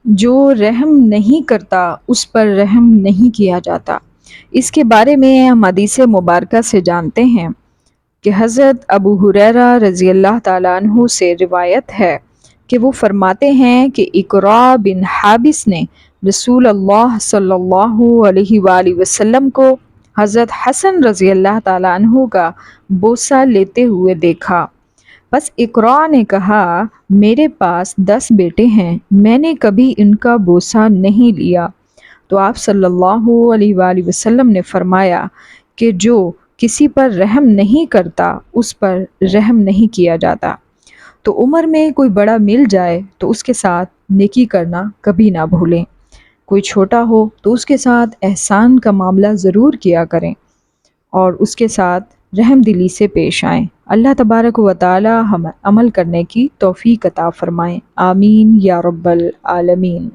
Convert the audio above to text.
جو رحم نہیں کرتا اس پر رحم نہیں کیا جاتا۔ اس کے بارے میں ہم حدیث مبارکہ سے جانتے ہیں کہ حضرت ابو ہریرہ رضی اللہ تعالیٰ عنہ سے روایت ہے کہ وہ فرماتے ہیں کہ اقراء بن حابس نے رسول اللہ صلی اللہ علیہ وآلہ وسلم کو حضرت حسن رضی اللہ تعالیٰ عنہ کا بوسہ لیتے ہوئے دیکھا۔ بس اقراء نے کہا، میرے پاس 10 بیٹے ہیں، میں نے کبھی ان کا بوسہ نہیں لیا۔ تو آپ صلی اللہ علیہ وآلہ وسلم نے فرمایا کہ جو کسی پر رحم نہیں کرتا اس پر رحم نہیں کیا جاتا۔ تو عمر میں کوئی بڑا مل جائے تو اس کے ساتھ نیکی کرنا کبھی نہ بھولیں۔ کوئی چھوٹا ہو تو اس کے ساتھ احسان کا معاملہ ضرور کیا کریں اور اس کے ساتھ رحم دلی سے پیش آئیں۔ اللہ تبارک و تعالی ہمیں عمل کرنے کی توفیق عطا فرمائیں۔ آمین یا رب العالمین۔